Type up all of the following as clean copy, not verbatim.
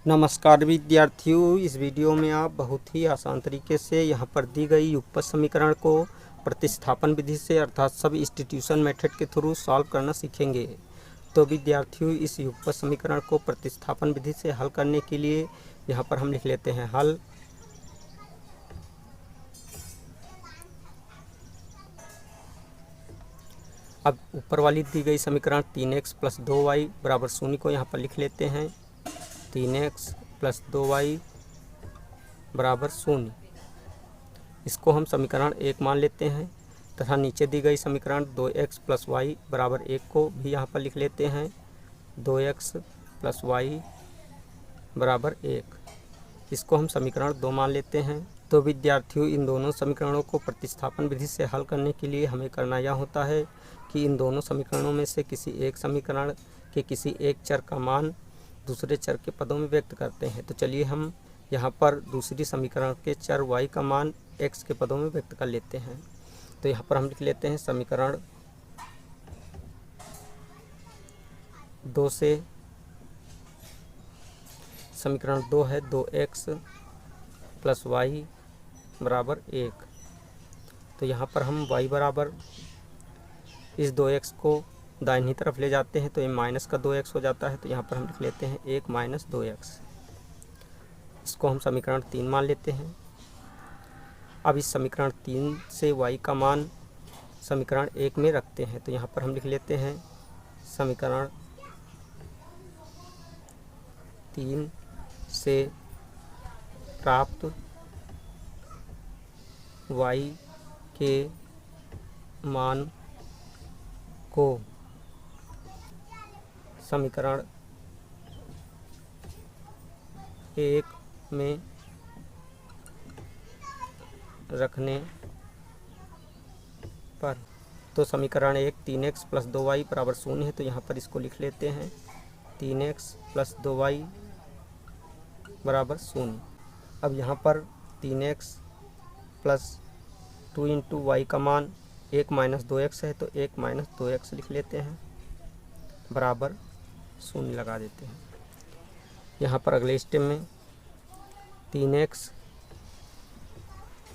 नमस्कार विद्यार्थियों, इस वीडियो में आप बहुत ही आसान तरीके से यहाँ पर दी गई युगपत समीकरण को प्रतिस्थापन विधि से अर्थात सबस्टिट्यूशन मेथड के थ्रू सॉल्व करना सीखेंगे। तो विद्यार्थियों, इस युगपत समीकरण को प्रतिस्थापन विधि से हल करने के लिए यहाँ पर हम लिख लेते हैं हल। अब ऊपर वाली दी गई समीकरण 3x + 2y = 0 को यहाँ पर लिख लेते हैं 3x + 2y = 0। इसको हम समीकरण 1 मान लेते हैं तथा नीचे दी गई समीकरण 2x + y = 1 को भी यहाँ पर लिख लेते हैं 2x + y = 1। इसको हम समीकरण 2 मान लेते हैं। तो विद्यार्थियों, इन दोनों समीकरणों को प्रतिस्थापन विधि से हल करने के लिए हमें करना यह होता है कि इन दोनों समीकरणों में से किसी एक समीकरण के किसी एक चर का मान दूसरे चर के पदों में व्यक्त करते हैं। तो चलिए हम यहाँ पर दूसरी समीकरण के चर y का मान x के पदों में व्यक्त कर लेते हैं। तो यहाँ पर हम लिख लेते हैं समीकरण 2 से समीकरण 2 है 2x + y = 1। तो यहाँ पर हम y बराबर इस 2x को दाहिनी तरफ ले जाते हैं तो ये माइनस का 2x हो जाता है। तो यहाँ पर हम लिख लेते हैं 1 - 2x। इसको हम समीकरण 3 मान लेते हैं। अब इस समीकरण 3 से y का मान समीकरण 1 में रखते हैं। तो यहाँ पर हम लिख लेते हैं समीकरण 3 से प्राप्त y के मान को समीकरण 1 में रखने पर, तो समीकरण 1 3x + 2y = 0 है। तो यहाँ पर इसको लिख लेते हैं 3x + 2y = 0। अब यहाँ पर 3x + 2 × y का मान 1 - 2x है। तो 1 - 2x लिख लेते हैं बराबर 0 लगा देते हैं। यहाँ पर अगले स्टेप में 3x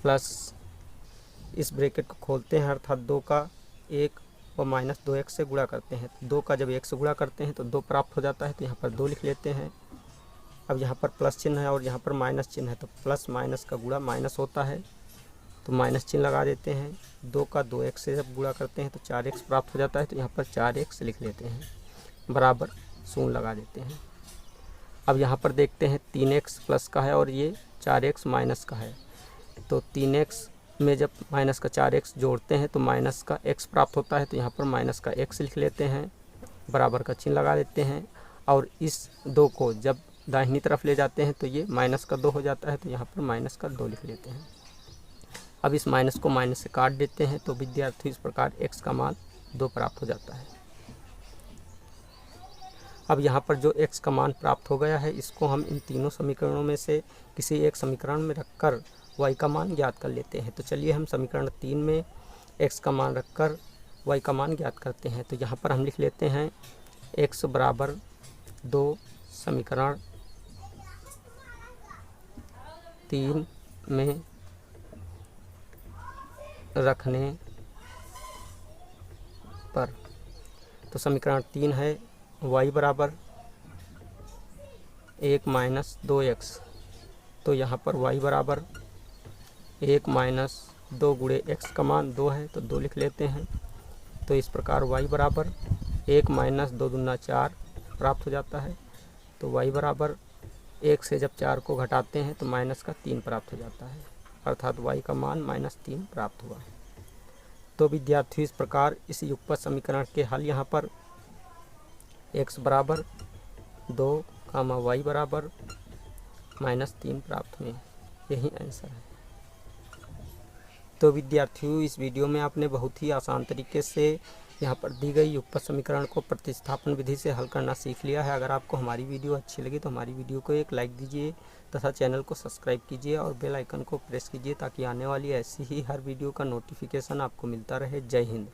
प्लस इस ब्रैकेट को खोलते हैं अर्थात 2 का 1 और -2x से गुणा करते हैं। 2 का जब 1 से गुणा करते हैं तो 2 प्राप्त हो जाता है। तो यहाँ पर 2 लिख लेते हैं। अब यहाँ पर प्लस चिन्ह है और यहाँ पर माइनस चिन्ह है, तो प्लस माइनस का गुणा माइनस होता है, तो माइनस चिन्ह लगा देते हैं। 2 का 2x से जब गुणा करते हैं तो 4x प्राप्त हो जाता है। तो यहाँ पर 4x लिख लेते हैं बराबर 0 लगा देते हैं। अब यहाँ पर देखते हैं 3x प्लस का है और ये 4x माइनस का है। तो 3x में जब माइनस का 4x जोड़ते हैं तो माइनस का x प्राप्त होता है। तो यहाँ पर माइनस का x लिख लेते हैं, बराबर का चिन्ह लगा देते हैं। और इस 2 को जब दाहिनी तरफ ले जाते हैं तो ये माइनस का 2 हो जाता है। तो यहाँ पर माइनस का 2 लिख लेते हैं। अब इस माइनस को माइनस से काट देते हैं। तो विद्यार्थी इस प्रकार x का मान 2 प्राप्त हो जाता है। अब यहाँ पर जो x का मान प्राप्त हो गया है, इसको हम इन तीनों समीकरणों में से किसी एक समीकरण में रखकर y का मान ज्ञात कर लेते हैं। तो चलिए हम समीकरण 3 में x का मान रखकर y का मान ज्ञात करते हैं। तो यहाँ पर हम लिख लेते हैं x = 2 समीकरण 3 में रखने पर। तो समीकरण 3 है y = 1 - 2x। तो यहाँ पर y = 1 - 2 × x का मान 2 है, तो 2 लिख लेते हैं। तो इस प्रकार y = 1 - 2 दूना 4 प्राप्त हो जाता है। तो y = 1 से जब 4 को घटाते हैं तो -3 प्राप्त हो जाता है, अर्थात y का मान -3 प्राप्त हुआ। तो विद्यार्थी इस प्रकार इस युगपत समीकरण के हल यहाँ पर x = 2, y = -3 प्राप्त हुए। यही आंसर है। तो विद्यार्थियों, इस वीडियो में आपने बहुत ही आसान तरीके से यहाँ पर दी गई युगपत समीकरण को प्रतिस्थापन विधि से हल करना सीख लिया है। अगर आपको हमारी वीडियो अच्छी लगी तो हमारी वीडियो को एक लाइक दीजिए तथा चैनल को सब्सक्राइब कीजिए और बेल आइकन को प्रेस कीजिए ताकि आने वाली ऐसी ही हर वीडियो का नोटिफिकेशन आपको मिलता रहे। जय हिंद।